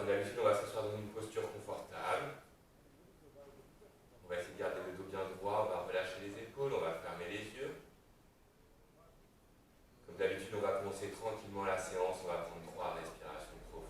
comme d'habitude, on va s'asseoir dans une posture confortable. On va essayer de garder le dos bien droit, on va relâcher les épaules, on va fermer les yeux. Comme d'habitude, on va commencer tranquillement la séance, on va prendre 3 respirations profondes.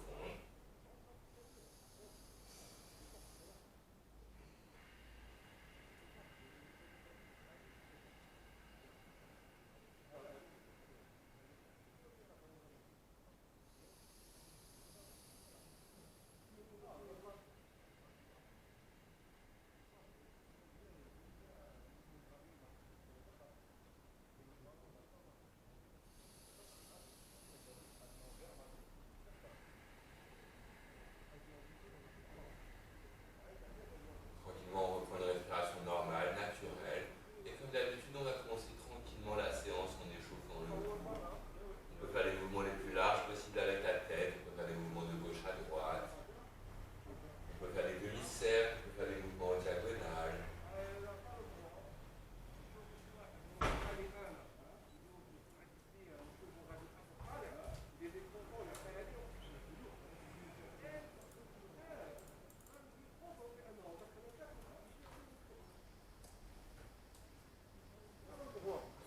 Tranquillement, on reprend une respiration normale, naturelle. Et comme d'habitude, on va commencer tranquillement la séance en échauffant le cou. On peut faire les mouvements les plus larges possibles avec la tête, on peut faire des mouvements de gauche à droite. On peut faire des demi-cercles, on peut faire des mouvements en diagonale.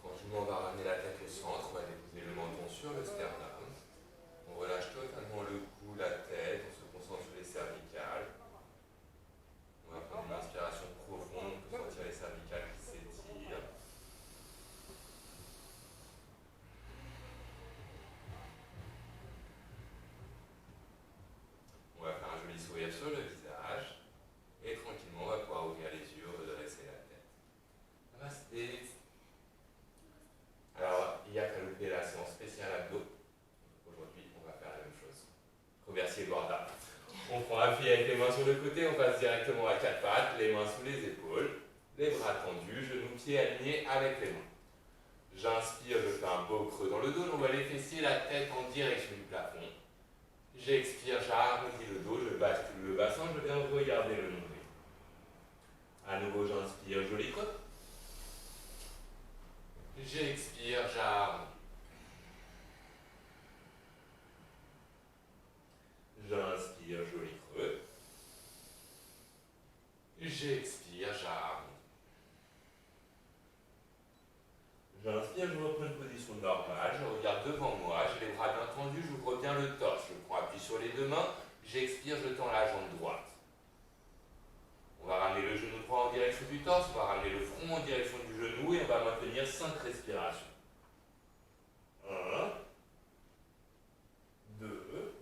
Tranquillement, on va ramener la tête au centre, on va déposer le menton sur le sternum. On relâche totalement le cou, la tête, on se concentre sur les cervicales. On va prendre une inspiration profonde, on peut sentir les cervicales qui s'étirent. On va faire un joli sourire sur le visage. Et tranquillement, on va pouvoir ouvrir les yeux, redresser la tête. Namasté. Alors, il y a qu'à louper la séance spéciale abdos. Aujourd'hui, on va faire la même chose. Remerciez Eduarda. On prend appui avec les mains sur le côté, on passe directement à 4 pattes, les mains sous les épaules, les bras tendus, genoux, pieds alignés avec les mains. J'inspire, je fais un beau creux dans le dos, j'envoie les fessiers, la tête en direction du plafond. J'expire, j'arrondis le dos, je bascule le bassin, je viens regarder le nombril. À nouveau, j'inspire, joli creux. J'expire, j'arrondis. J'inspire, joli creux. J'expire, j'arrondis. J'inspire, je reprends une position normale, je regarde devant moi, j'ai les bras bien tendus, j'ouvre bien le torse, je prends appui sur les deux mains, j'expire, je tends la jambe droite. On va ramener le genou droit en direction du torse, on va ramener le front en direction du genou et on va maintenir 5 respirations. 1, 2,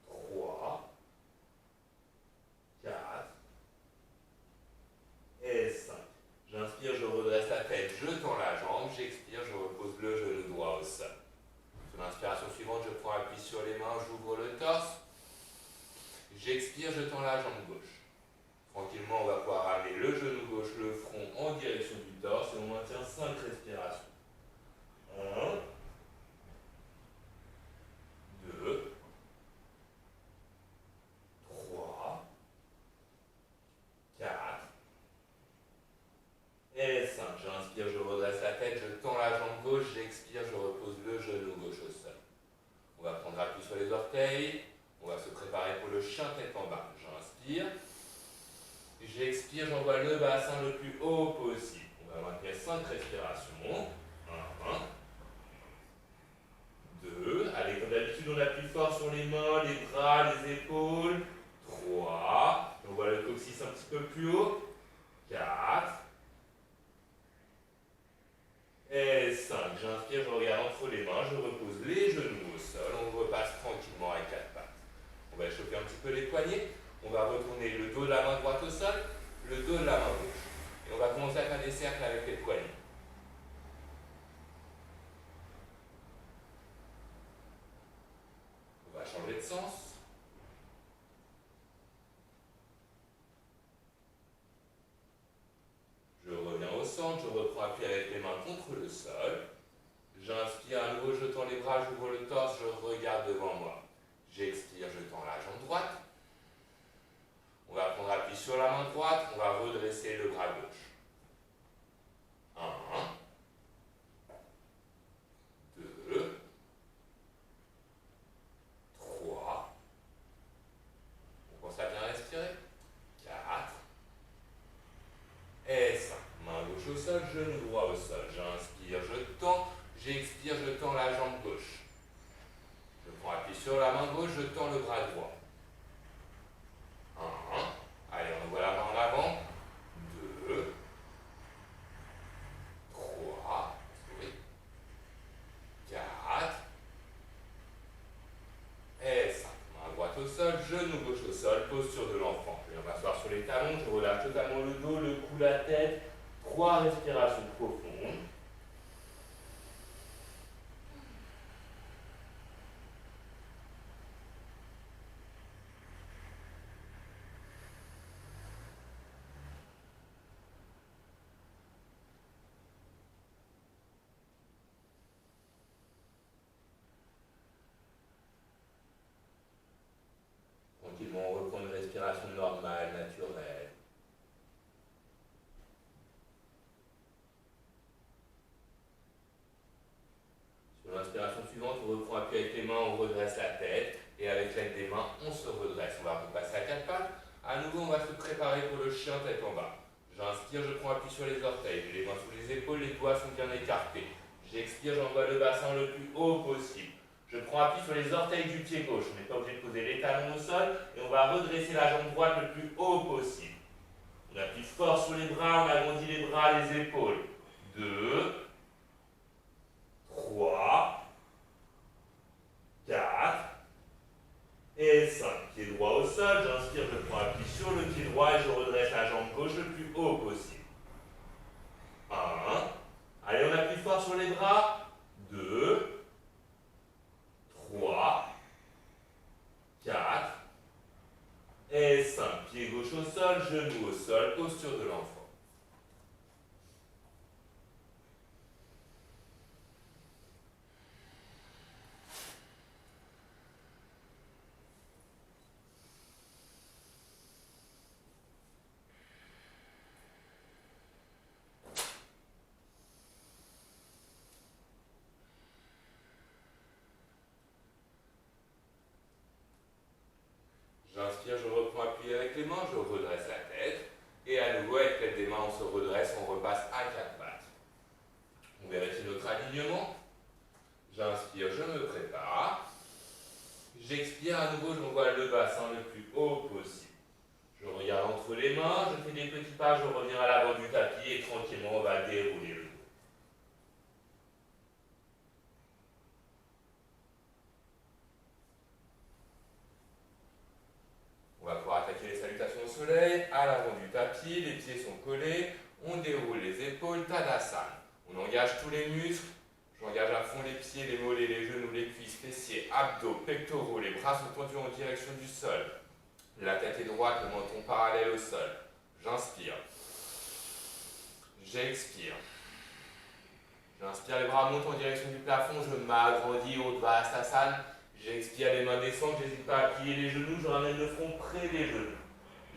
3, 4 et 5. J'inspire, je redresse la tête, je tends la jambe, j'expire, je repose le genou droit au sol. Sur l'inspiration suivante, je prends appui sur les mains, j'ouvre le torse. J'expire, je tends la jambe gauche. Tranquillement, on va pouvoir ramener le genou gauche, le front en direction du torse et on maintient 5 respirations. 1, 2, 3, 4 et 5. J'inspire, je redresse la tête, je tends la jambe gauche, j'expire, je repose le genou gauche au sol. On va prendre appui sur les orteils, on va se préparer pour le chien tête en bas. J'inspire, j'expire, j'envoie le bassin le plus haut possible. On va maintenir 5 respirations. 1, 2, allez, comme d'habitude, on appuie fort sur les mains, les bras, les épaules. 3, on voit le coccyx un petit peu plus haut. 4 et 5. J'inspire, je regarde entre les mains, je repose les genoux au sol, on repasse tranquillement avec 4 pattes. On va échauffer un petit peu les poignets, on va retourner le dos de la main droite au sol, le dos de la main gauche. Et on va commencer à faire des cercles avec les poignets. On va changer de sens. Je reviens au centre, je reprends appui avec les mains contre le sol. J'inspire à nouveau, je tends les bras, j'ouvre le torse, je regarde devant moi. J'expire, je tends la jambe droite. On va prendre appui sur la main droite, on va redresser le bras gauche. 1, 2, 3, genou droit au sol. J'inspire, je tends. J'expire, je tends la jambe gauche. Je prends appui sur la main gauche, je tends le bras droit. 1. Allez, on envoie la main en avant. 2. 3. 4. Et 5. Main droite au sol, genou gauche au sol, posture de l'enfant. Je viens m'asseoir sur les talons, je relâche totalement le dos, le cou, la tête. 3 respirations profondes. Tranquillement, on reprend une respiration normale, naturelle. Sur l'inspiration suivante, on reprend appui avec les mains, on redresse la tête. Et avec l'aide des mains, on se redresse. On va repasser à 4 pattes. À nouveau, on va se préparer pour le chien tête en bas. J'inspire, je prends appui sur les orteils. J'ai les mains sous les épaules, les doigts sont bien écartés. J'expire, j'envoie le bassin le plus haut possible. Je prends appui sur les orteils du pied gauche. On n'est pas obligé de poser les talons au sol. Et on va redresser la jambe droite le plus haut possible. On appuie fort sur les bras, on agrandit les bras, les épaules. 2, 3, 4 et 5. Pied droit au sol, j'inspire, je prends appui sur le pied droit et je redresse la jambe gauche le plus haut possible. 1. Allez, on appuie fort sur les bras. 2, 3, 4 et 5. Pied gauche au sol, genou au sol, posture de l'enfant. J'inspire, je reprends appui avec les mains, je redresse la tête. Et à nouveau, avec l'aide des mains, on se redresse, on repasse à 4 pattes. On vérifie notre alignement. J'inspire, je me prépare. J'expire, à nouveau, j'envoie le bassin le plus haut possible. Je regarde entre les mains, je fais des petits pas, je reviens à l'avant du tapis et tranquillement, on va dérouler le dos. On va pouvoir attaquer les salutations au soleil, à l'avant du tapis, les pieds sont collés, on déroule les épaules, Tadasana. On engage tous les muscles, j'engage à fond les pieds, les mollets, les genoux, les cuisses, fessiers, abdos, pectoraux, les bras sont tendus en direction du sol. La tête est droite, le menton parallèle au sol. J'inspire. J'expire. J'inspire, les bras montent en direction du plafond, je m'agrandis au Vastasana. J'expire, les mains descendent, j'hésite pas à plier les genoux, je ramène le front près des genoux.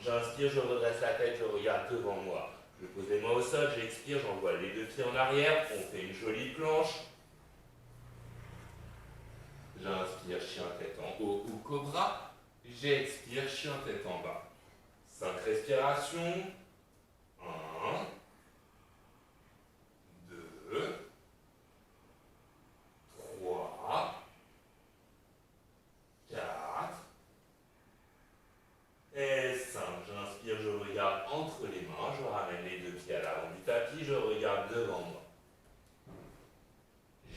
J'inspire, je redresse la tête, je regarde devant moi. Je pose les mains au sol, j'expire, j'envoie les deux pieds en arrière, on fait une jolie planche. J'inspire, chien tête en haut ou cobra. J'expire, chien tête en bas. 5 respirations. 1, 2, 3, 4 et 5. J'inspire, je regarde entre les mains, je ramène les deux pieds à l'avant du tapis, je regarde devant moi.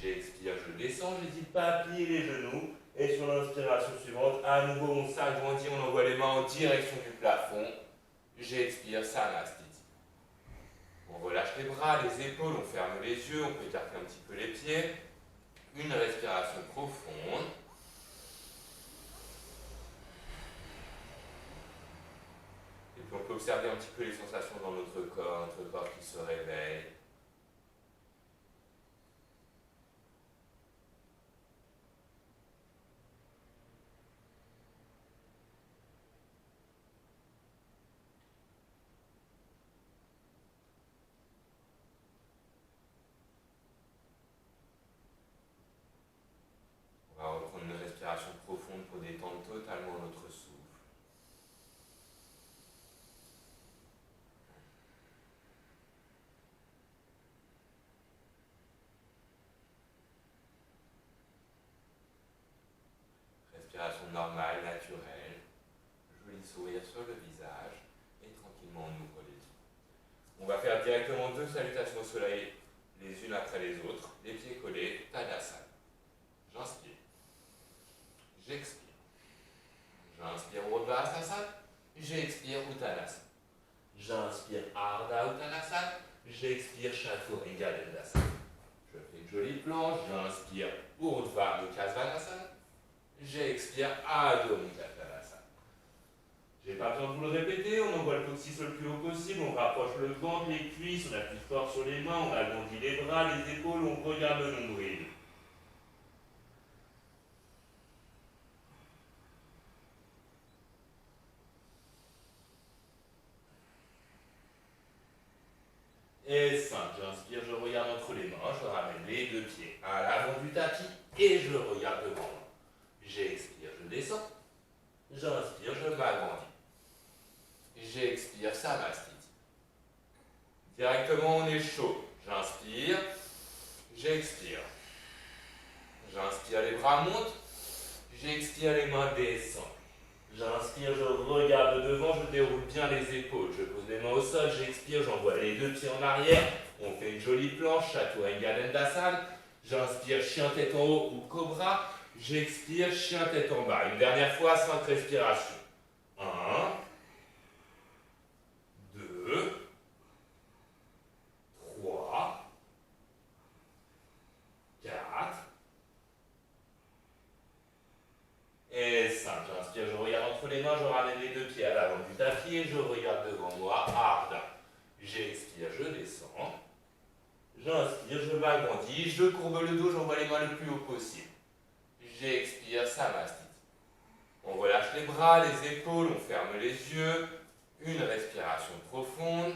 J'expire, je descends, je n'hésite pas à plier les genoux. Et sur l'inspiration suivante, à nouveau on s'agrandit, on envoie les mains en direction du plafond. J'expire, Samastiti. On relâche les bras, les épaules, on ferme les yeux, on peut écarter un petit peu les pieds. Une respiration profonde. Et puis on peut observer un petit peu les sensations dans notre corps qui se réveille. On va reprendre une respiration profonde pour détendre totalement notre souffle. normal, naturel, joli sourire sur le visage, et tranquillement on ouvre les yeux. On va faire directement 2 salutations au soleil, les unes après les autres, les pieds collés, Tadasana. J'inspire, j'expire. J'inspire Urdhvastasana, j'expire Uttanasana. J'inspire Ardha Uttanasana, j'expire Chaturanga Dandasana. Je fais une jolie planche, j'inspire Urdhva Mukha Svanasana, j'expire Adho Mukha Svanasana. J'ai pas besoin de vous le répéter, on envoie le coccyx le plus haut possible, on rapproche le ventre, les cuisses, on appuie fort sur les mains, on agrandit les bras, les épaules, on regarde le nombril. Et 5, j'inspire, je regarde entre les mains, je ramène les 2 pieds à l'avant du tapis et je regarde devant moi. J'expire, je descends. J'inspire, je m'agrandis. J'expire, Samastiti. Directement, on est chaud. J'inspire, j'expire. J'inspire, les bras montent. J'expire, les mains descendent. J'inspire, je regarde devant, je déroule bien les épaules. Je pose les mains au sol, j'expire, j'envoie les 2 pieds en arrière. On fait une jolie planche, Chaturanga Dandasana. J'inspire, chien tête en haut ou cobra. J'expire, chien tête en bas. Une dernière fois, 5 respirations. 1, 2, 3, 4 et 5. J'inspire, je regarde entre les mains, je ramène les 2 pieds à l'avant du tapis et je regarde devant moi, Ardha. J'expire, je descends. J'inspire, je m'agrandis, je courbe le dos, j'envoie les mains le plus haut possible. J'expire, Samastiti. On relâche les bras, les épaules, on ferme les yeux. Une respiration profonde.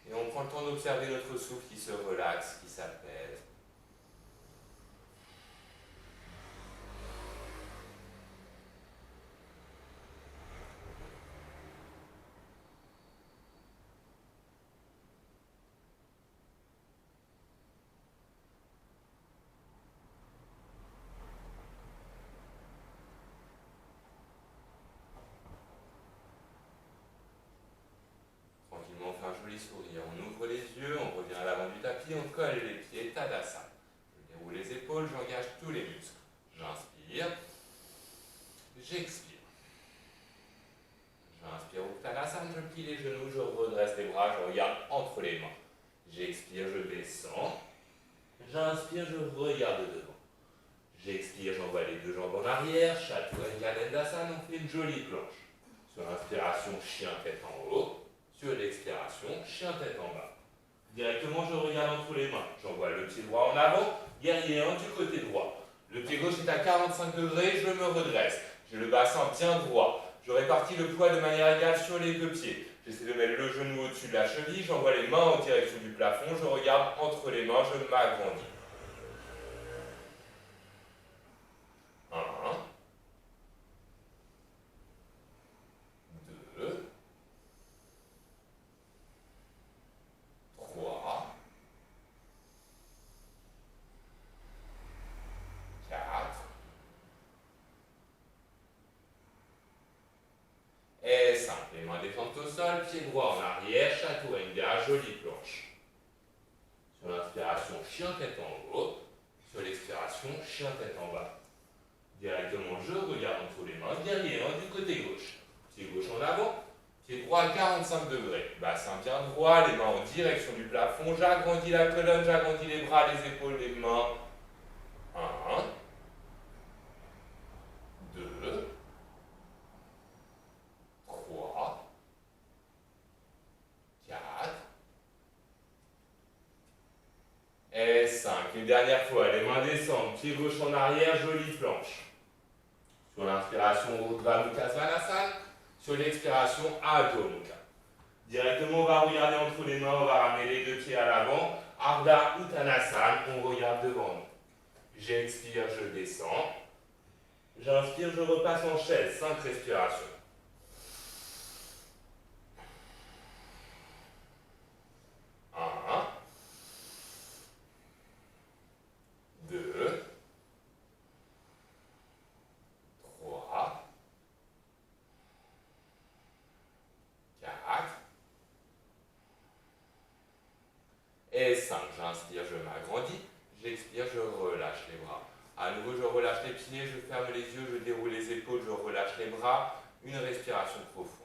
Et on prend le temps d'observer notre souffle qui se relaxe, qui s'apaise. Tranquillement, on fait un joli sourire. On ouvre les yeux, on revient à l'avant du tapis, on colle les pieds, Tadasana. Je déroule les épaules, j'engage tous les muscles. J'inspire. J'expire. J'inspire Uttanasana, je plie les genoux, je redresse les bras, je regarde entre les mains. J'expire, je descends. J'inspire, je regarde devant. J'expire, j'envoie les 2 jambes en arrière, Chaturanga Dandasana, on fait une jolie planche. Sur l'inspiration, chien tête en haut. Sur l'expiration, chien tête en bas. Directement, je regarde entre les mains. J'envoie le pied droit en avant, guerrier 1 du côté droit. Le pied gauche est à 45 degrés, je me redresse. J'ai le bassin bien droit. Je répartis le poids de manière égale sur les 2 pieds. J'essaie de mettre le genou au-dessus de la cheville, j'envoie les mains en direction du plafond, je regarde entre les mains, je m'agrandis. 1, 2, 3, 4 et 5. Les mains détendent au sol, pied droit en arrière, Chaturanga, jolie planche. Sur l'inspiration, chien tête en haut. Sur l'expiration, chien tête en bas. Directement, je regarde entre les mains, guerrier 1 du côté gauche. Pied gauche en avant, pied droit à 45 degrés. Bassin bien droit, les mains en direction du plafond. J'agrandis la colonne, j'agrandis les bras, les épaules, les mains. 1, 2, 3, 4 et 5. Une dernière fois, les mains descendent, pied gauche en arrière, jolie planche. Sur l'inspiration, Urdhva Mukha Svanasana. Sur l'expiration, Adho Mukha. Directement, on va regarder entre les mains, on va ramener les 2 pieds à l'avant. Ardha Uttanasana, on regarde devant nous. J'expire, je descends. J'inspire, je repasse en chaise, 5 respirations. 1, Et 5, j'inspire, je m'agrandis. J'expire, je relâche les bras. À nouveau, je relâche les pieds, je ferme les yeux, je déroule les épaules, je relâche les bras. Une respiration profonde.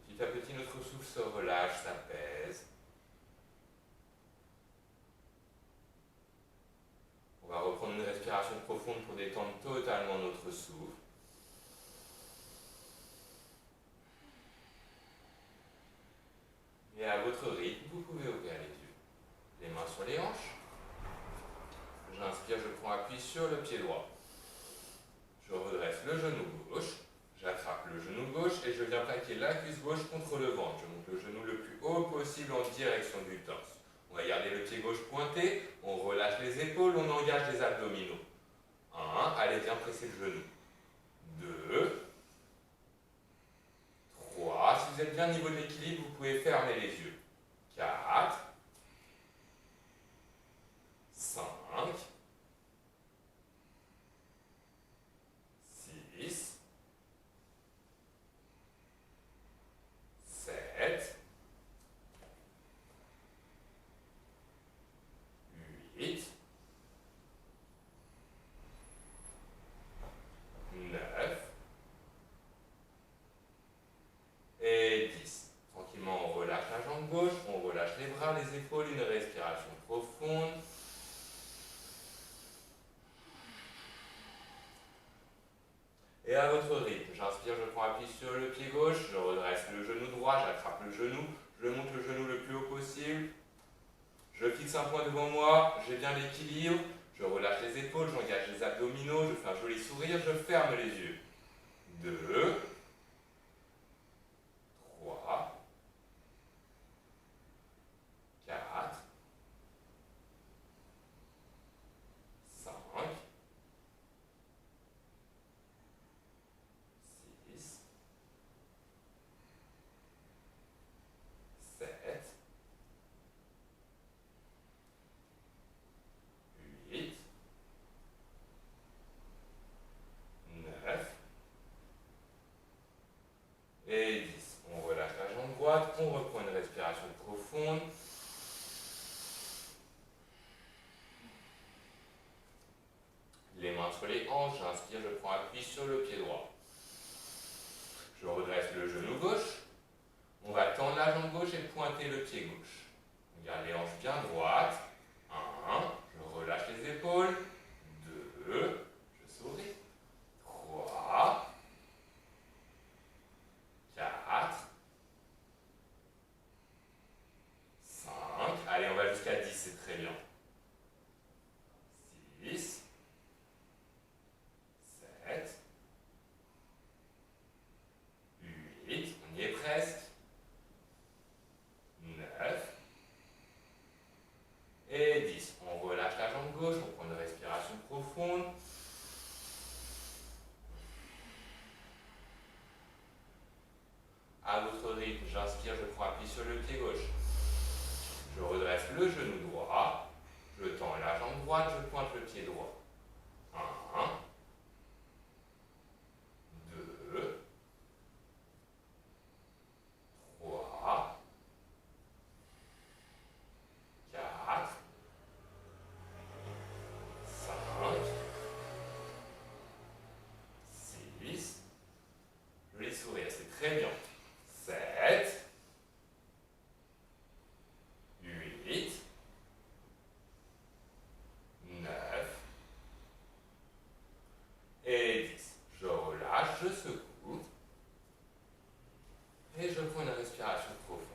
Petit à petit, notre souffle se relâche, s'apaise. On va reprendre une respiration profonde pour détendre totalement notre souffle. Et à votre rythme, vous pouvez ouvrir les yeux. Les mains sur les hanches. J'inspire, je prends appui sur le pied droit. Je redresse le genou gauche. J'attrape le genou gauche et je viens plaquer la cuisse gauche contre le ventre. Je monte le genou le plus haut possible en direction du torse. On va garder le pied gauche pointé. On relâche les épaules, on engage les abdominaux. 1, allez bien presser le genou. 2, 3, si vous êtes bien au niveau de l'équilibre, vous pouvez fermer les yeux. 4, 5, 6, 7, 8, 9 et 10. Tranquillement, on relâche la jambe gauche, on relâche les bras, les épaules, une respiration profonde. Et à votre rythme, j'inspire, je prends appui sur le pied gauche, je redresse le genou droit, j'attrape le genou, je monte le genou le plus haut possible. Je fixe un point devant moi, j'ai bien l'équilibre, je relâche les épaules, j'engage les abdominaux, je fais un joli sourire, je ferme les yeux. 2, 3, 4, 5, 6, 7, 8, 9 et 10. On relâche la jambe droite, on reprend une respiration profonde. Les mains sur les hanches, j'inspire, je prends appui sur le pied droit. Je redresse le genou gauche. On va tendre la jambe gauche et pointer le pied gauche. On garde les hanches bien droites. 1, je relâche les épaules. 2, je souris. 3, 4, 5. Allez, on va jusqu'à 10, c'est très bien. 6, 7, 8, on y est presque. 9 et 10. On relâche la jambe gauche, on prend une respiration profonde. À votre rythme, j'inspire, je prends appui sur le pied gauche. Je redresse le genou droit. Je tends la jambe droite, je pointe le pied droit. 1, 2, 3, 4, 5, 6. Joli sourire, c'est très bien. 7, 8, 9 et 10. Je relâche, je secoue. Et je prends une respiration profonde.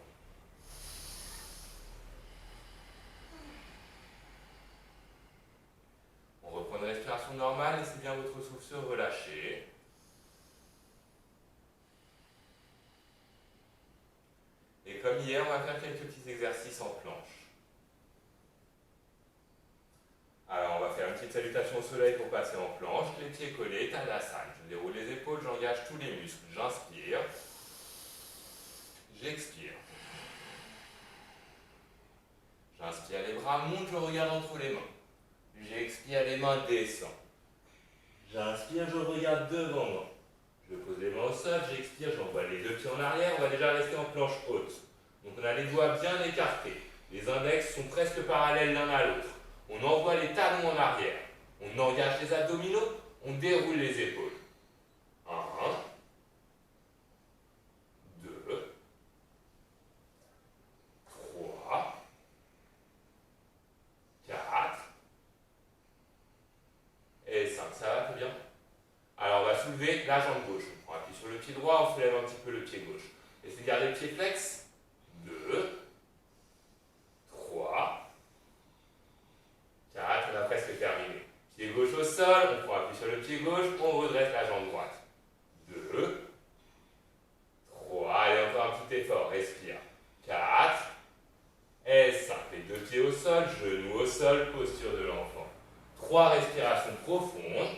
On reprend une respiration normale, laissez bien votre souffle se relâcher. Et comme hier, on va faire quelques petits exercices en planche. salutation au soleil pour passer en planche, les pieds collés, Tadasana. Je déroule les épaules, j'engage tous les muscles. J'inspire. J'expire. J'inspire, les bras montent, je regarde entre les mains. J'expire, les mains descendent. J'inspire, je regarde devant moi. Je pose les mains au sol, j'expire, j'envoie les deux pieds en arrière. On va déjà rester en planche haute. Donc on a les doigts bien écartés. Les index sont presque parallèles l'un à l'autre. On envoie les talons en arrière. On engage les abdominaux, on déroule les épaules. 1, 2, 3, 4 et 5. Ça va tout bien? Alors on va soulever la jambe gauche. On appuie sur le pied droit, on soulève un petit peu le pied gauche. Essayez de garder le pied flex. 2, 3, 4, on a presque terminé. Pied gauche au sol, on prend appui sur le pied gauche, on redresse la jambe droite. 2, 3, allez encore un petit effort, respire. 4 et 5. Les deux pieds au sol, genoux au sol, posture de l'enfant. 3 respirations profondes.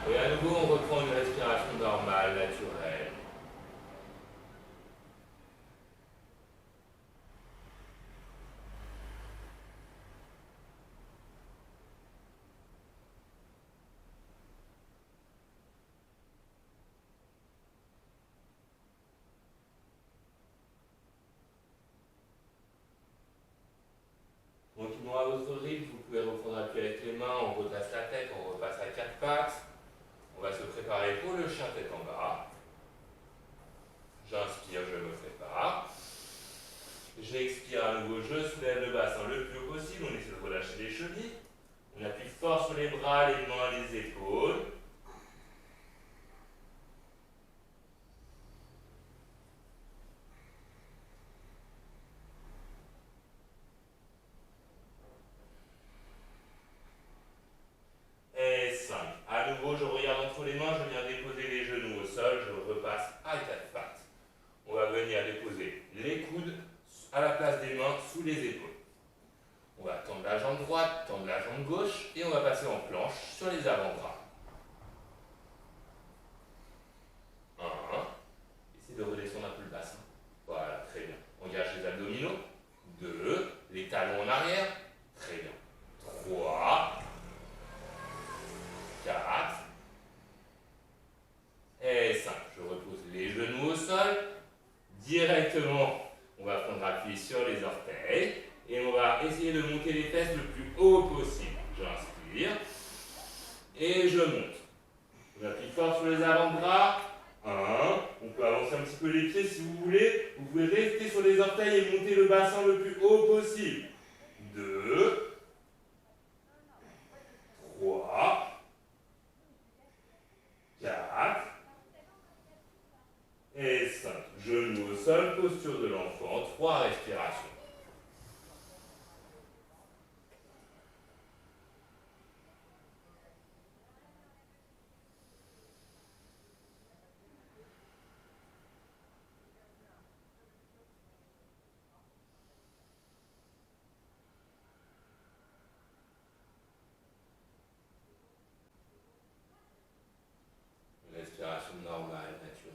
Et à nouveau, on reprend une respiration normale, naturelle. Continuons à votre rythme, vous pouvez reprendre appui avec les mains, on redresse la tête, on repasse à 4 pattes. On va se préparer pour le chien tête en bas. J'inspire, je me prépare. J'expire à nouveau, je soulève le bassin le plus haut possible. On essaie de relâcher les chevilles. On appuie fort sur les bras, les mains, les épaules. Et 5. À nouveau, je regarde entre les mains, je viens déposer les genoux au sol, je repasse à 4 pattes. On va venir déposer les coudes à la place des mains sous les épaules. On va tendre la jambe droite, tendre la jambe gauche et on va passer en planche sur les avant-bras. 1. Essayez de redescendre un peu le bassin. Voilà, très bien. Engage les abdominaux. 2. Les talons en arrière. Très bien. 3. 4. Et 5. Je repose les genoux au sol. Directement, on va prendre appui sur les orteils. Et on va essayer de monter les fesses le plus haut possible. J'inspire. Et je monte. J'appuie fort sur les avant-bras. 1. On peut avancer un petit peu les pieds si vous voulez. Vous pouvez rester sur les orteils et monter le bassin le plus haut possible. 2. 3. 4. Et 5. Genoux au sol, posture de l'enfant. 3 respirations. Respiration normale, naturelle.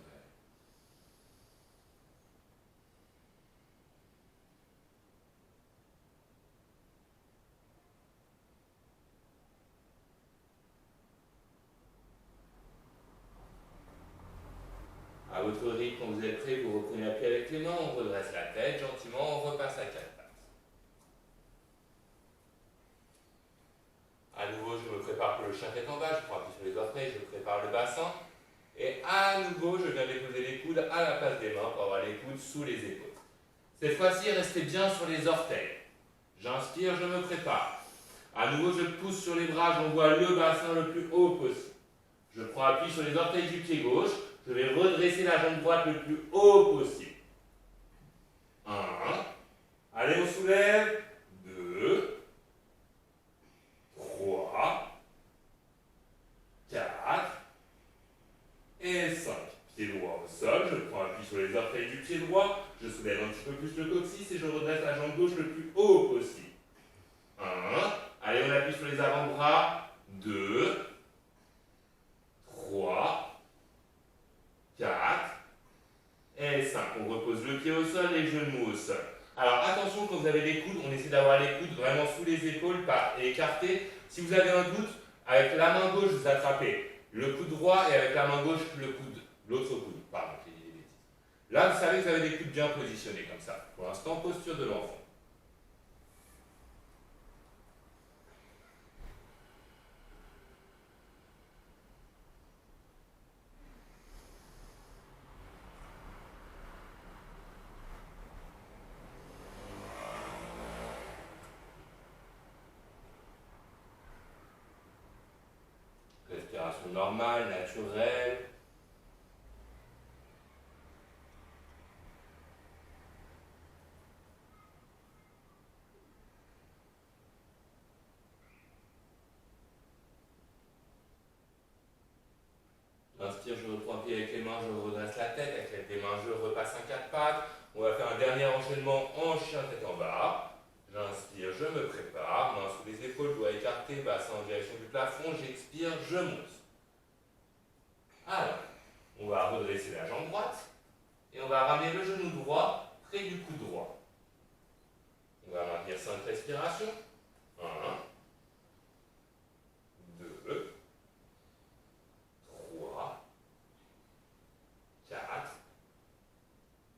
À votre rythme, quand vous êtes prêt, vous reprenez appui avec les mains, on redresse la tête, gentiment, on repasse à 4 pattes. À nouveau, je me prépare pour le chien tête en bas, je prends appui sur les orteils, je prépare le bassin. Et à nouveau, je viens déposer les coudes à la place des mains pour avoir les coudes sous les épaules. Cette fois-ci, restez bien sur les orteils. J'inspire, je me prépare. À nouveau, je pousse sur les bras, j'envoie le bassin le plus haut possible. Je prends appui sur les orteils du pied gauche. Je vais redresser la jambe droite le plus haut possible. 1. Allez, on soulève. 2. la jambe gauche le plus haut possible. 1. Allez, on appuie sur les avant-bras. 2, 3, 4 et 5. On repose le pied au sol, les genoux au sol. Alors attention, quand vous avez les coudes, on essaie d'avoir les coudes vraiment sous les épaules, pas écartés. Si vous avez un doute, avec la main gauche, vous attrapez le coude droit et avec la main gauche, l'autre coude. Pardon, j'ai dit des bêtises. Là, vous savez que vous avez des coudes bien positionnés comme ça. Pour l'instant, posture de l'enfant. Respiration normale, naturelle. Inspire, je reprends pied avec les mains, je redresse la tête. Avec l'aide des mains, je repasse un 4 pattes. On va faire un dernier enchaînement en chien tête en bas. J'inspire, je me prépare. Main sous les épaules, doigts écartés, bassin en direction du plafond. J'expire, je monte. Alors, on va redresser la jambe droite. Et on va ramener le genou droit près du coude droit. On va maintenir 5 respirations. 1, 2, 3, 4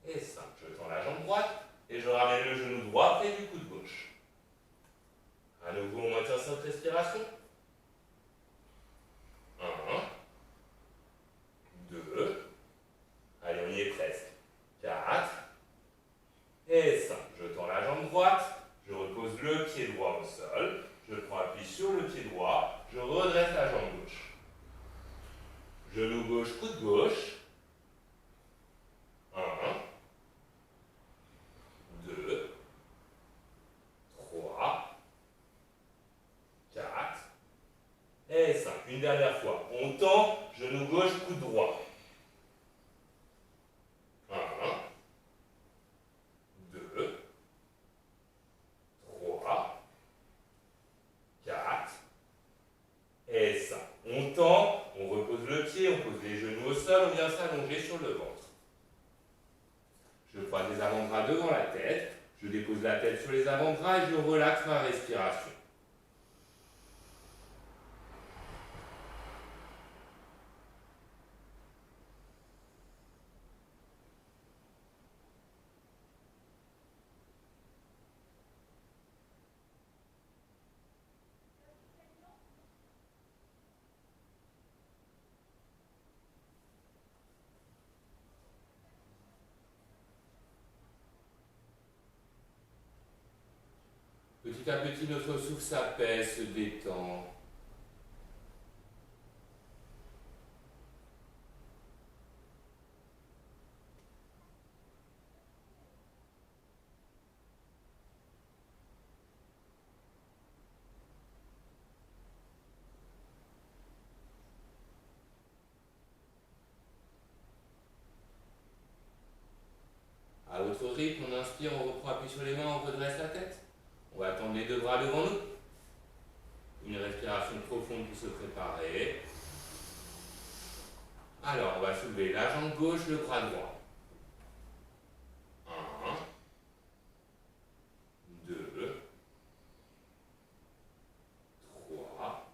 et 5. Je tends la jambe droite et je ramène le genou droit près du coude gauche. À nouveau, on maintient 5 respirations. 1, 2, allez, on y est presque. 4 et 5. Je tends la jambe droite, je repose le pied droit au sol, je prends appui sur le pied droit, je redresse la jambe gauche. Genou gauche, coude gauche. 1, 2, 3, 4 et 5. Une dernière fois. On tend, genou gauche, coude droit. 1, 2, 3, 4 et 5. On tend, on repose le pied, on pose les genoux au sol, on vient s'allonger sur le ventre. Je croise les avant-bras devant la tête, je dépose la tête sur les avant-bras et je relaxe ma respiration. Petit à petit, notre souffle s'apaise, se détend. À votre rythme, on inspire, on reprend appui sur les mains, on redresse la tête. On va tendre les deux bras devant nous. Une respiration profonde pour se préparer. Alors, on va soulever la jambe gauche, le bras droit. 1, 2, 3,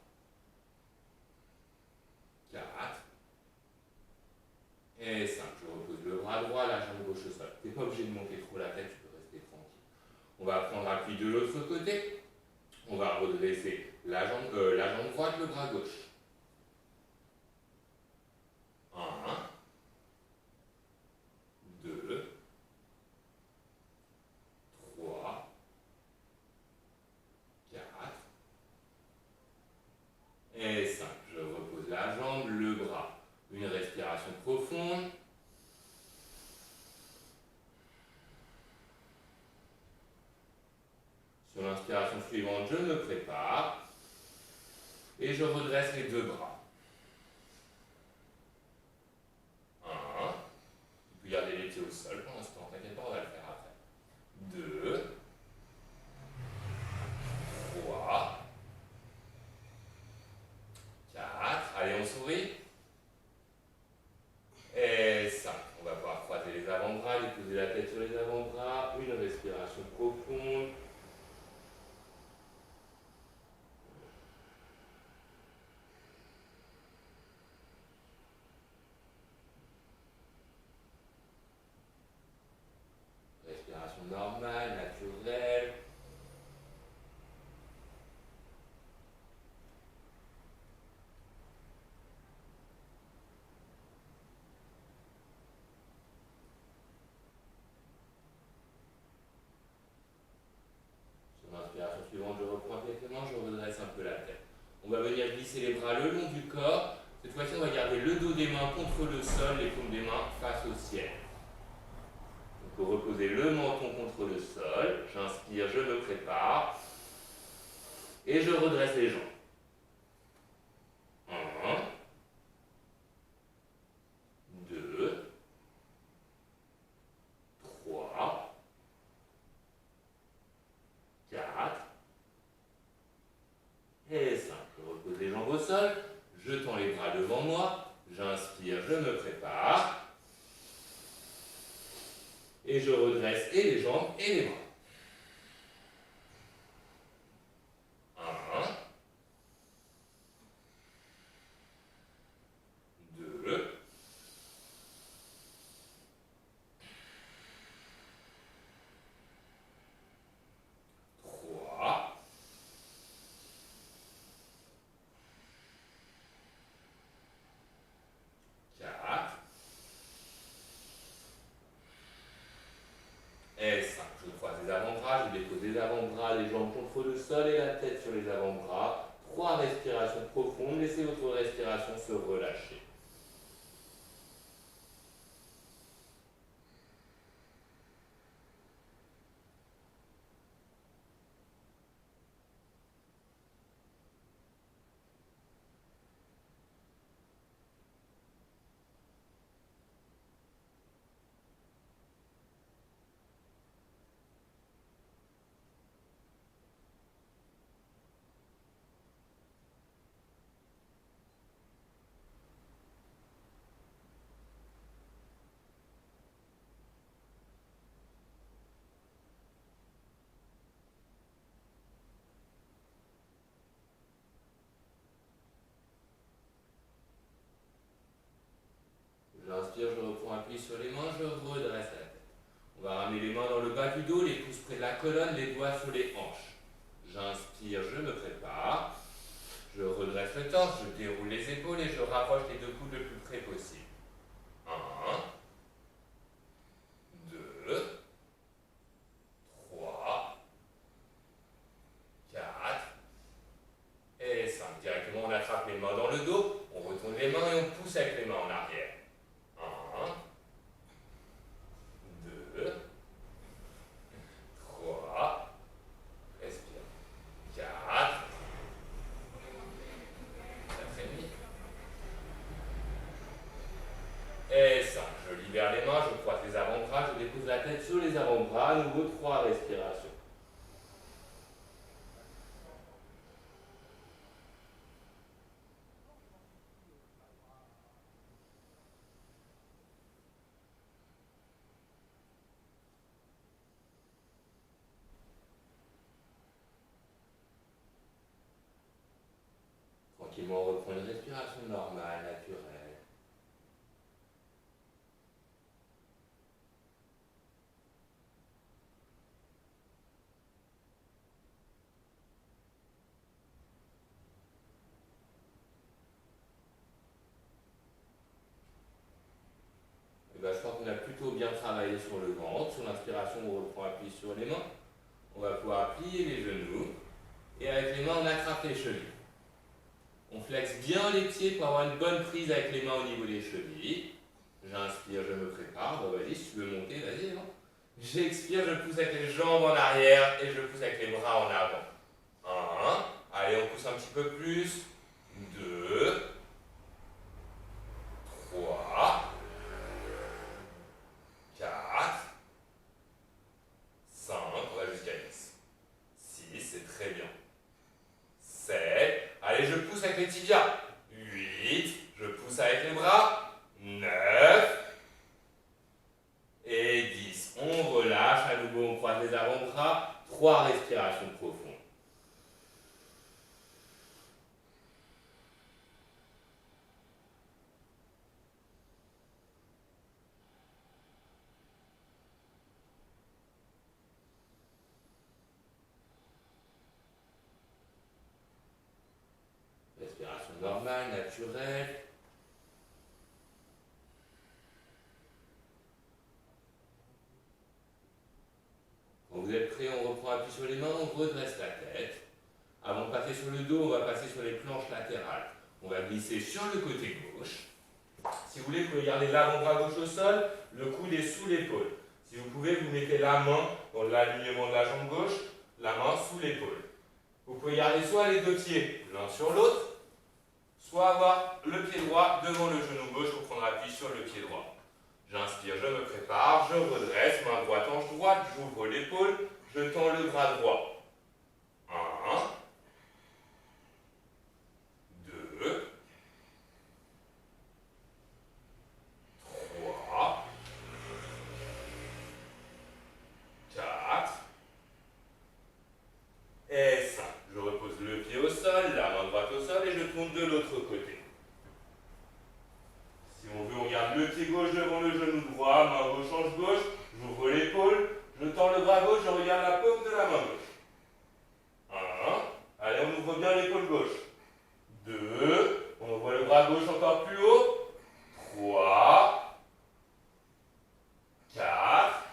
4 et 5. Je repose le bras droit, la jambe gauche au sol. Tu n'es pas obligé de monter trop la tête, tu peux rester tranquille. On va prendre appui de l'autre côté. On va redresser la jambe droite, le bras gauche. 1, 2, 3, 4 et 5. Je repose la jambe, le bras. Une respiration profonde. Sur l'inspiration suivante, je me prépare et je redresse les deux bras. 1, tu peux garder les pieds au sol pour l'instant, t'inquiète pas, on va le faire après. 2, naturel. Sur l'inspiration suivante, je reprends avec les mains, je redresse un peu la tête. On va venir glisser les bras le long du corps. Cette fois-ci, on va garder le dos des mains contre le sol, les paumes des mains face au ciel. Donc, pour reposer le menton contre le sol, j'inspire, je me prépare. Et je redresse les jambes. 1, 2, 3, 4 et 5. Je repose les jambes au sol, je tends les bras devant moi, j'inspire, je me prépare. Et je redresse et les jambes et les bras. 1, 2, 3, 4 et 5. Je croise les avant-bras, je dépose les avant-bras, les jambes contre le sol et la tête sur les avant-bras. 3 respirations profondes, laissez votre respiration se relâcher. J'inspire, je reprends appui sur les mains, je redresse la tête. On va ramener les mains dans le bas du dos, les pouces près de la colonne, les doigts sur les hanches. J'inspire, je me prépare. Je redresse le torse, je déroule les épaules et je rapproche les deux coudes le plus près possible. 1, 2, 3, 4 et 5. Directement, on attrape les mains dans le dos, on retourne les mains et on pousse avec les mains en arrière. 1, 2, 3, respire. 4, 4,5 et 5. Je libère les mains, je croise les avant-bras, je dépose la tête sur les avant-bras. À nouveau, 3 respirations. Tranquillement, on reprend une respiration normale, naturelle. Et bien, je crois qu'on a plutôt bien travaillé sur le ventre. Sur l'inspiration, on reprend appui sur les mains. On va pouvoir plier les genoux. Et avec les mains, on attrape les chevilles. On flexe bien les pieds pour avoir une bonne prise avec les mains au niveau des chevilles. J'inspire, je me prépare. Bon, vas-y, si tu veux monter, vas-y. Hein. J'expire, je pousse avec les jambes en arrière et je pousse avec les bras en avant. 1, allez, on pousse un petit peu plus. 2, 3, 4, 5, on va jusqu'à 10. 6, c'est très bien. 7, allez, je pousse avec les tibias. 8, je pousse avec les bras. 9 et 10. On relâche, à nouveau, on croise les avant-bras. 3 respirations profondes. naturel. Quand vous êtes prêts, on reprend appui sur les mains, on redresse la tête. Avant de passer sur le dos, on va passer sur les planches latérales. On va glisser sur le côté gauche. Si vous voulez, vous pouvez garder l'avant-bras gauche au sol, le coude est sous l'épaule. Si vous pouvez, vous mettez la main dans l'alignement de la jambe gauche, la main sous l'épaule. Vous pouvez garder soit les deux pieds l'un sur l'autre, soit avoir le pied droit devant le genou gauche pour prendre appui sur le pied droit. J'inspire, je me prépare, je redresse, main droite, hanche droite, j'ouvre l'épaule, je tends le bras droit. 1, 2, 3, 4 et 5. Je repose le pied au sol, la main droite au sol et je tourne de l'autre côté. Si on veut, on garde le pied gauche devant le genou droit, main gauche, hanche gauche, j'ouvre l'épaule, je tends le bras gauche, je regarde la paume de la main gauche. 1, allez, on ouvre bien l'épaule gauche. 2, on ouvre le bras gauche encore plus haut. 3, 4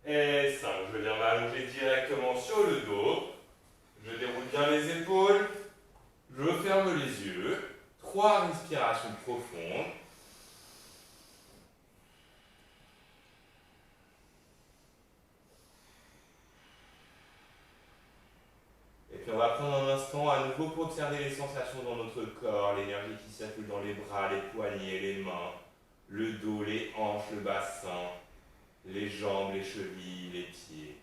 et 5. Je viens m'allonger directement sur le dos. Je déroule bien les épaules. Je ferme les yeux. 3 respirations profondes. Et puis on va prendre un instant à nouveau pour observer les sensations dans notre corps, l'énergie qui circule dans les bras, les poignets, les mains, le dos, les hanches, le bassin, les jambes, les chevilles, les pieds.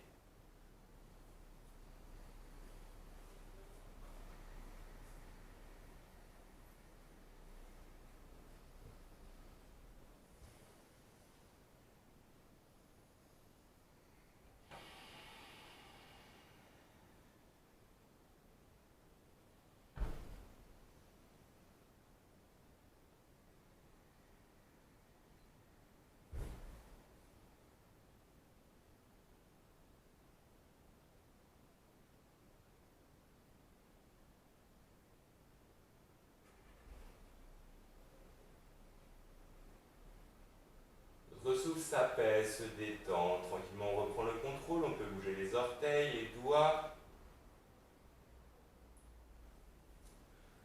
Ressouffle, s'apaise, se détend. Tranquillement, on reprend le contrôle. On peut bouger les orteils, les doigts.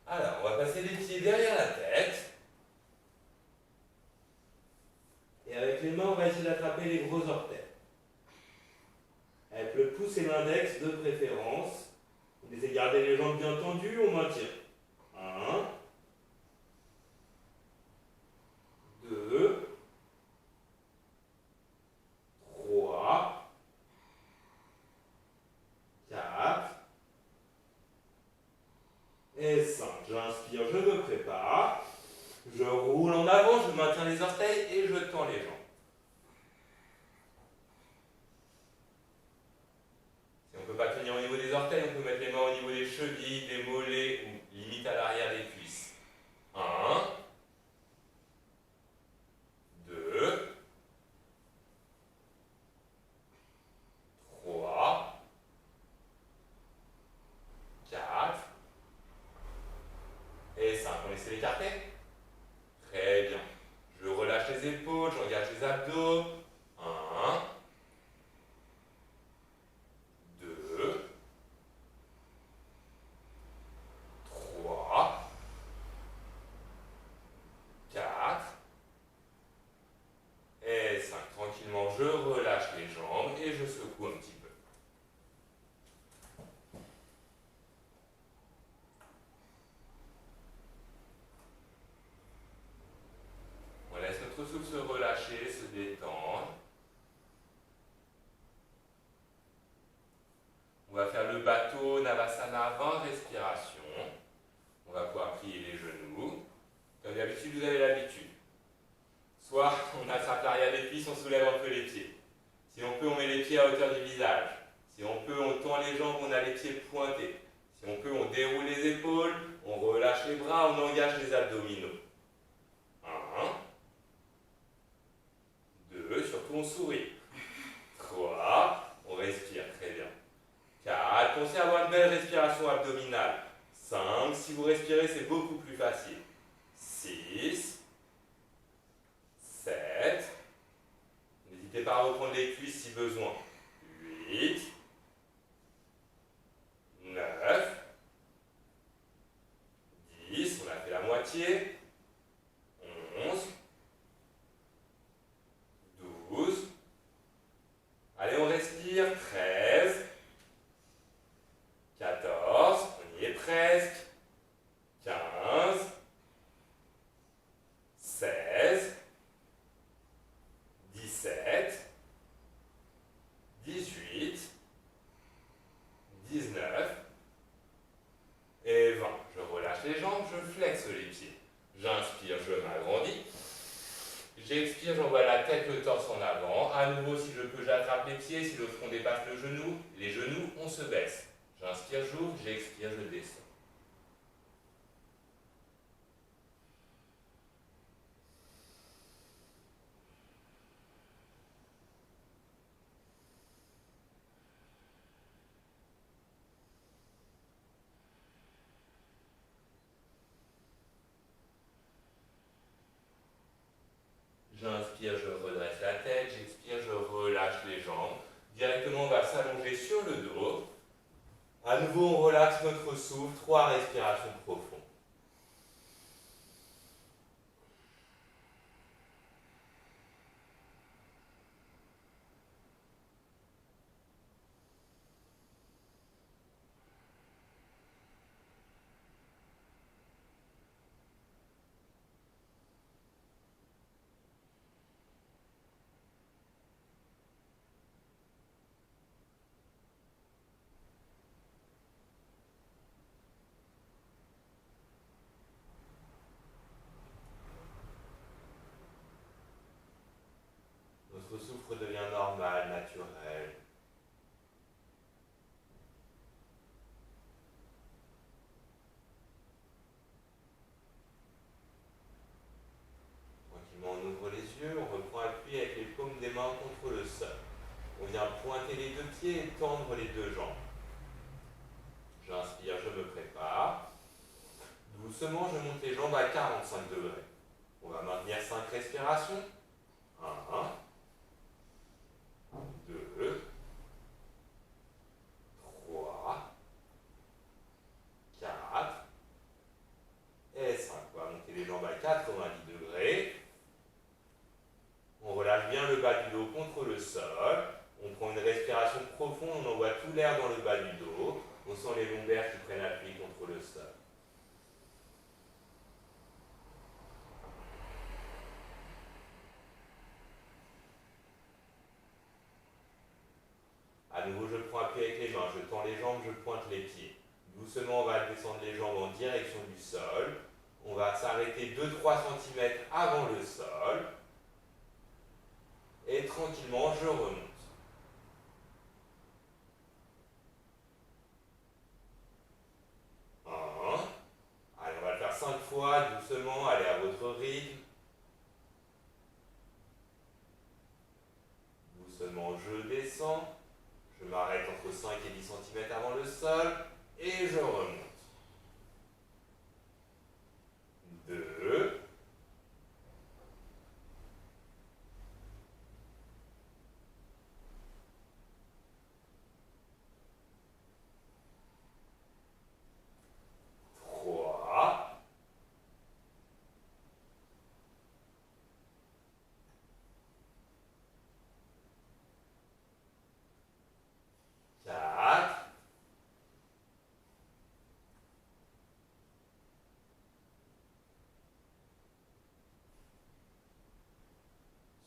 Alors, on va passer les pieds derrière la tête. Et avec les mains, on va essayer d'attraper les gros orteils. Avec le pouce et l'index de préférence. On essaie de garder les jambes bien tendues, on maintient. 1, 2, 3, 4 et 5. J'inspire, je me prépare. Je roule en avant, je maintiens les orteils et je tends les jambes. Si on ne peut pas tenir au niveau des orteils, on peut mettre les mains au niveau des chevilles, des mollets ou limite à l'arrière des cuisses. 1, 2, 3, 4 et 5. On essaie d'écarter. Très bien. Je relâche les épaules, j'engage les abdos. 1, 2, 3, 4 et 5. Tranquillement, je relâche les jambes et je secoue un petit peu. On laisse notre souffle se relâcher, se détendre. On va faire le bateau Navasana, 20 respirations. On va pouvoir plier les genoux. Comme d'habitude, vous avez l'habitude. Soit on attrape l'arrière des cuisses, on soulève un peu les pieds. Si on peut, on met les pieds à hauteur du visage. Si on peut, on tend les jambes, on a les pieds pointés. Si on peut, on déroule les épaules, on relâche les bras, on engage les abdominaux. 1, 2, surtout on sourit. 3, on respire, très bien. 4, pensez à avoir une belle respiration abdominale. 5, si vous respirez, c'est beaucoup plus facile. 6, 7, n'hésitez pas à reprendre les cuisses si besoin. 8, 9, 10, on a fait la moitié. 11, 12, allez on respire, 13, 14, on y est presque, 15, 16, 17, 18, 19 et 20. Je relâche les jambes, je flexe les pieds. J'inspire, je m'agrandis. J'expire, j'envoie la tête, le torse en avant. À nouveau, si je peux, j'attrape les pieds. Si le front dépasse le genou, les genoux, on se baisse. J'inspire, j'ouvre, j'expire, je descends. J'inspire, je redresse la tête, j'expire, je relâche les jambes. Directement, on va s'allonger sur le dos. À nouveau, on relaxe notre souffle, 3 respirations profondes. Notre souffle devient normal, naturel. Tranquillement, on ouvre les yeux, on reprend appui avec les paumes des mains contre le sol. On vient pointer les deux pieds et tendre les deux jambes. J'inspire, je me prépare. Doucement, je monte les jambes à 45 degrés. On va maintenir 5 respirations. 1, 2, 3, 4 et 5. On va monter les jambes à 90 degrés. On relâche bien le bas du dos contre le sol. On prend une respiration profonde, on envoie tout l'air dans le bas du dos. On sent les lombaires qui prennent appui contre le sol. À nouveau, je prends appui avec les mains, je tends les jambes, je pointe les pieds. Doucement, on va descendre les jambes en direction du sol. On va s'arrêter 2-3 cm avant le sol. Et tranquillement, je remonte. 1. Allez, on va le faire 5 fois, doucement, allez à votre rythme. Doucement, je descends. Je m'arrête entre 5 et 10 cm avant le sol. Et je remonte. 2. 3. 4.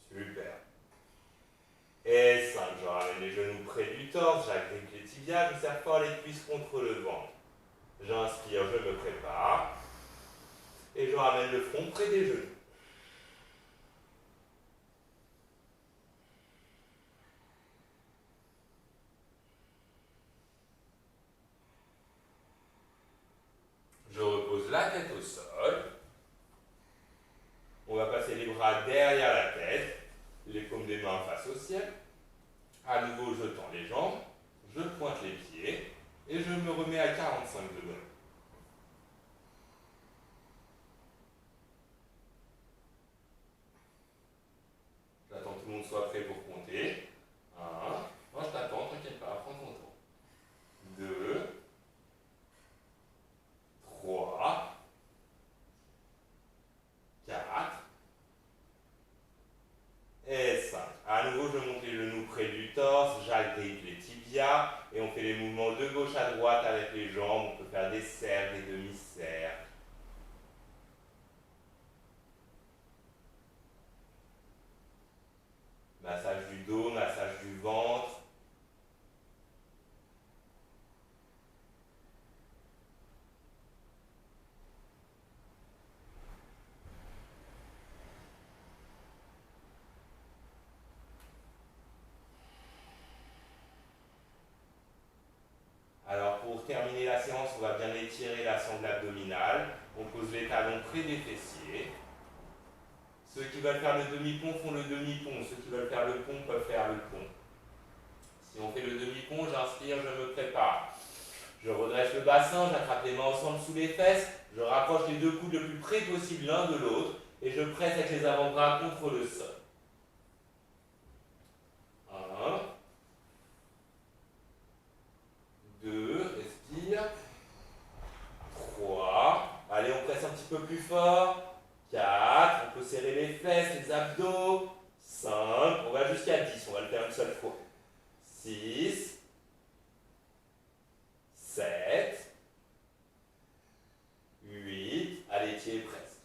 Super. Et 5. Je ramène les genoux près du torse, j'agrippe les tibias, je serre fort les cuisses contre le ventre. J'inspire, je me prépare. Et je ramène le front près des genoux. Je repose la tête au sol. On va passer les bras derrière la tête, les paumes des mains face au ciel. À nouveau, je tends les jambes, je pointe les pieds et je me remets à 45 degrés. tibias et on fait les mouvements de gauche à droite avec les jambes. On peut faire des cercles, des demi-cercles. Massage du dos, massage du ventre. Alors pour terminer la séance, on va bien étirer la sangle abdominale. On pose les talons près des fessiers. Ceux qui veulent faire le demi-pont font le demi-pont. Ceux qui veulent faire le pont peuvent faire le pont. Si on fait le demi-pont, j'inspire, je me prépare. Je redresse le bassin, j'attrape les mains ensemble sous les fesses, je rapproche les deux coudes le plus près possible l'un de l'autre et je presse avec les avant-bras contre le sol. 1, 2, respire. 3, allez, on presse un petit peu plus fort. 4, on peut serrer les fesses, les abdos. 5, on va jusqu'à 10, on va le faire une seule fois. 6, 7, 8, allez, tu y es presque.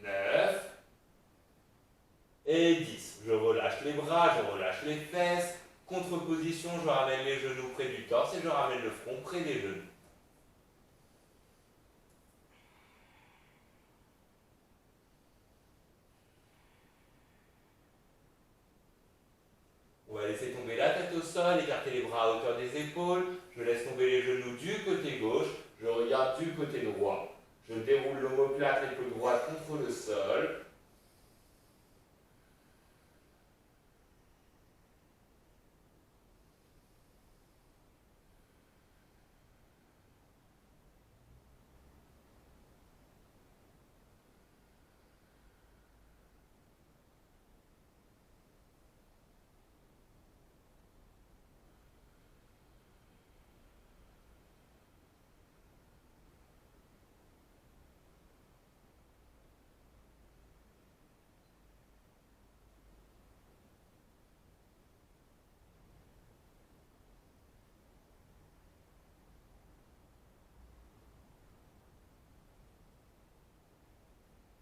9 et 10. Je relâche les bras, je relâche les fesses. Contre-position, je ramène les genoux près du torse et je ramène le front près des genoux. On va laisser tomber la tête au sol, écarter les bras à hauteur des épaules. Je laisse tomber les genoux du côté gauche. Je regarde du côté droit. Je déroule l'omoplate, l'épaule droite contre le sol.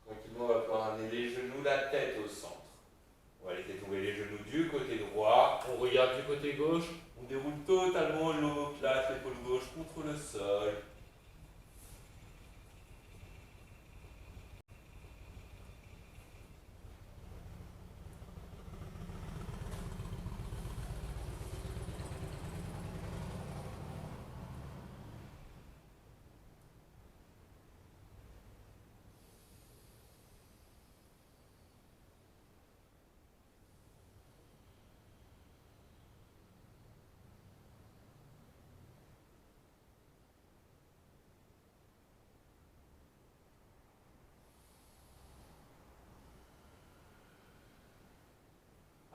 Tranquillement, on va pouvoir amener les genoux, la tête au centre. On va laisser tomber les genoux du côté droit. On regarde du côté gauche. On déroule totalement l'omoplate, l'épaule gauche contre le sol.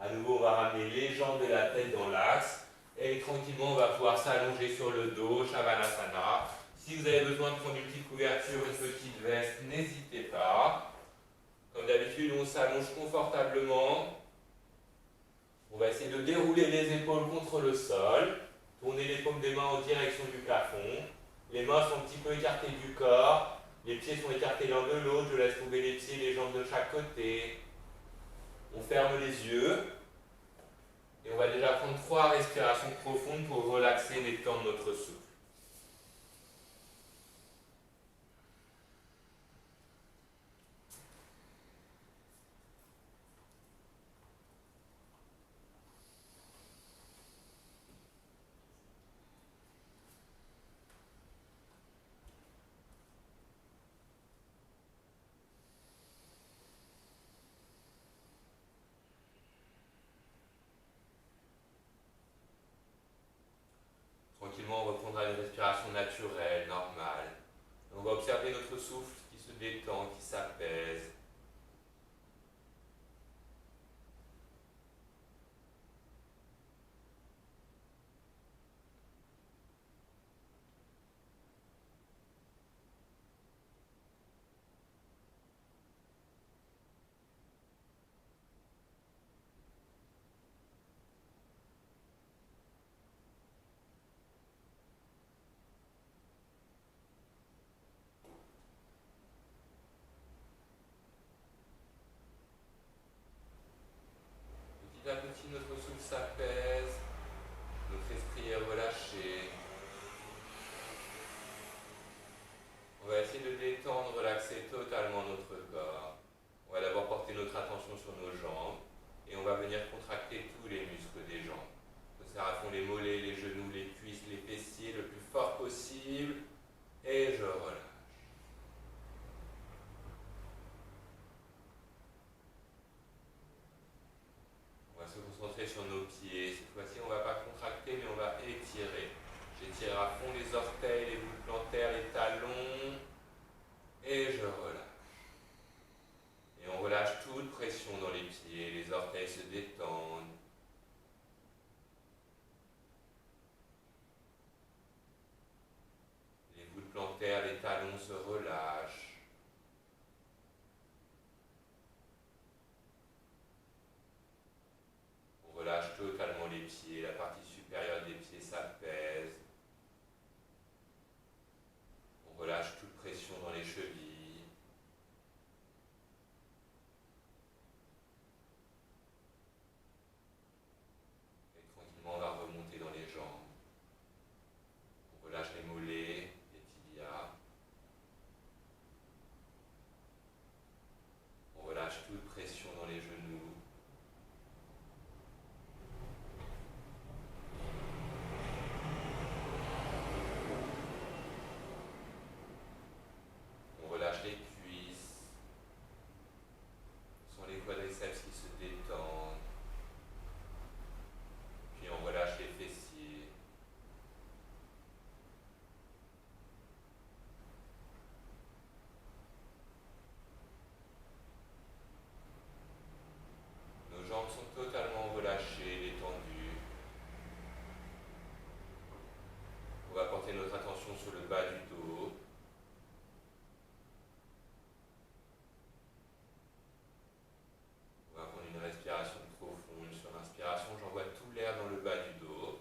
À nouveau, on va ramener les jambes et la tête dans l'axe. Et tranquillement, on va pouvoir s'allonger sur le dos, Shavasana. Si vous avez besoin de prendre une petite couverture, une petite veste, n'hésitez pas. Comme d'habitude, on s'allonge confortablement. On va essayer de dérouler les épaules contre le sol. Tourner les paumes des mains en direction du plafond. Les mains sont un petit peu écartées du corps. Les pieds sont écartés l'un de l'autre. Je laisse tomber les pieds, les jambes de chaque côté. On ferme les yeux. Et on va déjà prendre 3 respirations profondes pour relaxer et détendre notre souffle. Tranquillement, on reprendra une respiration naturelle, normale. On va observer notre souffle qui se détend, qui s'apaise. j'étire à fond les orteils, les boules plantaires, les talons. Et je relâche. Et on relâche toute pression dans les pieds, les orteils se détendent. Les boules plantaires, les talons se relâchent. On relâche totalement les pieds, la partie supérieure des pieds s'apaise. On relâche toute pression dans les chevilles. Et tranquillement, on va remonter dans les jambes. On relâche les mollets, les tibias. On relâche toute pression dans les genoux. On relâche les cuisses. Ce sont les quadriceps qui se détendent. Puis on relâche les fessiers. Nos jambes sont totalement relâchées, détendues. On va porter notre attention sur le bas du dos. On va prendre une respiration profonde. Sur l'inspiration, j'envoie tout l'air dans le bas du dos.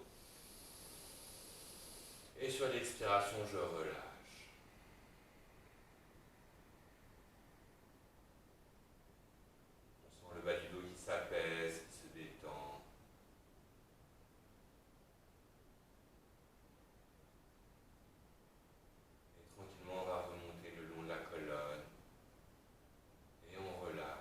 Et sur l'expiration, je relâche. On sent le bas du dos qui s'apaise, qui se détend. Et tranquillement, on va remonter le long de la colonne. Et on relâche.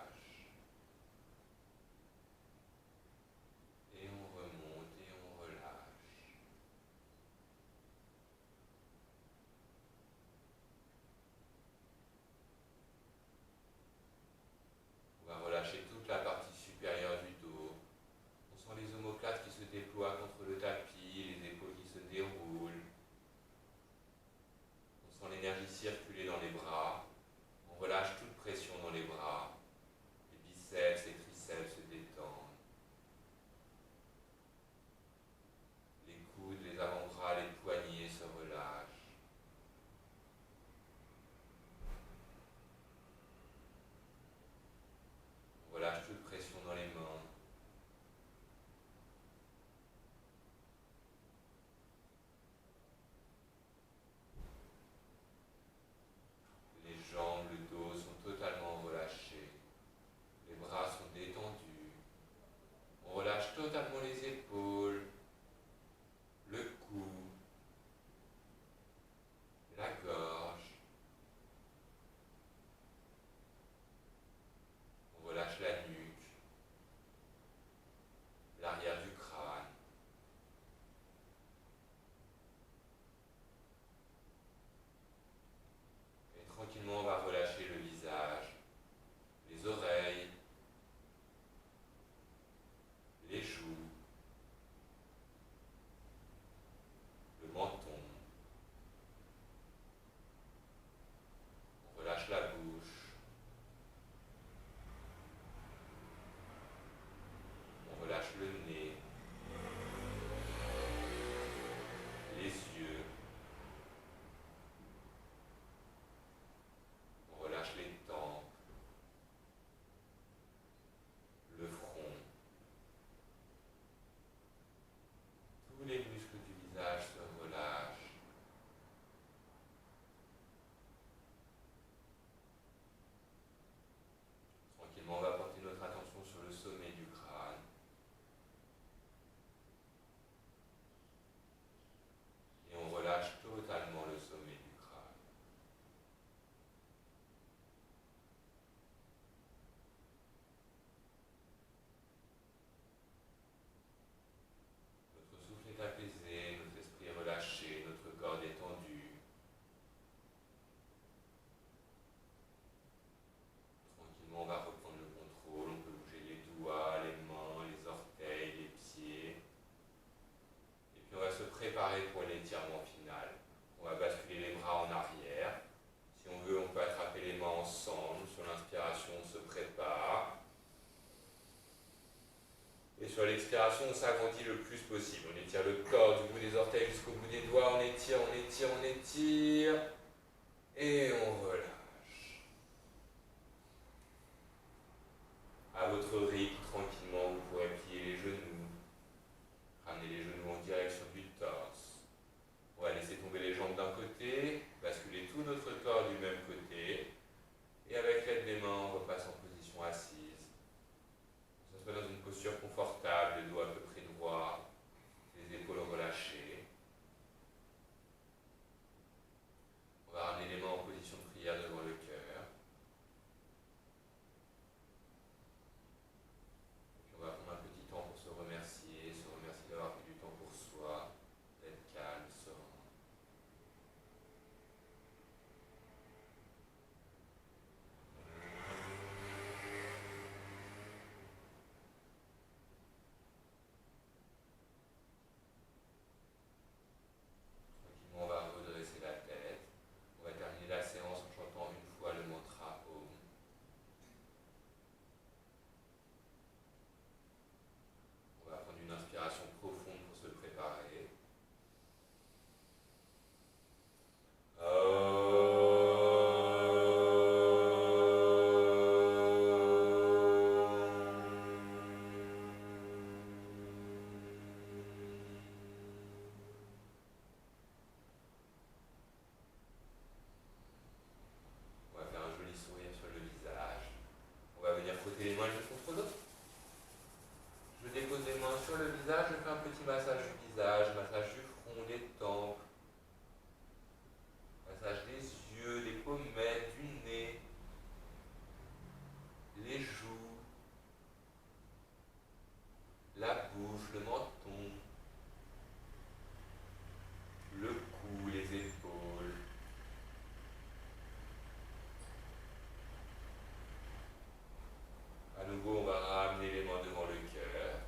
Et on remonte et on relâche. On va relâcher toute la partie supérieure du dos. On sent les omoplates qui se déploient contre le tapis, les épaules qui se déroulent. On sent l'énergie circuler dans les bras. On relâche toute pression dans les bras. Les biceps, les triceps se détendent. Les coudes, les avant-bras, les poignets se relâchent. On relâche toute pression dans les mains. Les jambes, le dos sont totalement relâchés. Les bras sont détendus. On relâche totalement les épaules, le cou, la gorge. On relâche la nuque, l'arrière du crâne. Et tranquillement, on va relâcher le visage, les oreilles, les joues, le menton. On relâche la bouche. On relâche le nez, les yeux. On relâche les tempes, le front. Tous les muscles du visage se relâchent. Tranquillement, on va porter notre attention sur le sommet du crâne. Et on préparer pour l'étirement final. On va basculer les bras en arrière. Si on veut, on peut attraper les mains ensemble. Sur l'inspiration, on se prépare. Et sur l'expiration, on s'agrandit le plus possible. On étire le corps du bout des orteils jusqu'au bout des doigts. On étire, on étire, on étire. Et on relâche. À votre rythme, tranquillement, vous pourrez plier les genoux. Ramener les genoux en direction du torse. On va laisser tomber les jambes d'un côté, basculer tout notre corps du même côté. Et avec l'aide des mains, on repasse en position assise. On se met dans une posture confortable, les doigts à peu près droits, les épaules relâchées. On va ramener les mains en position de prière devant le cœur. Puis on va prendre un petit temps pour se remercier d'avoir pris du temps pour soi, d'être calme, serein. Tranquillement, on va redresser la tête. On va terminer la séance en chantant une fois le mantra Om. On va prendre une inspiration profonde pour se préparer. On va faire un joli sourire sur le visage. On va venir frotter les mains l'une contre l'autre. Je dépose les mains sur le visage, je fais un petit massage du visage, massage du front, des tempes, massage des yeux, des pommettes, du nez, les joues, la bouche, le menton, le cou, les épaules. À nouveau, on va ramener les mains devant le cœur,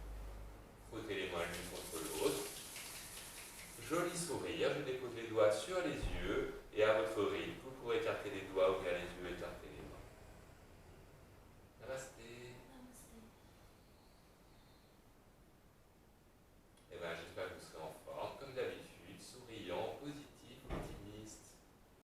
frotter les mains l'une contre l'autre. Joli sourire, je dépose les doigts sur les yeux et à votre rythme, vous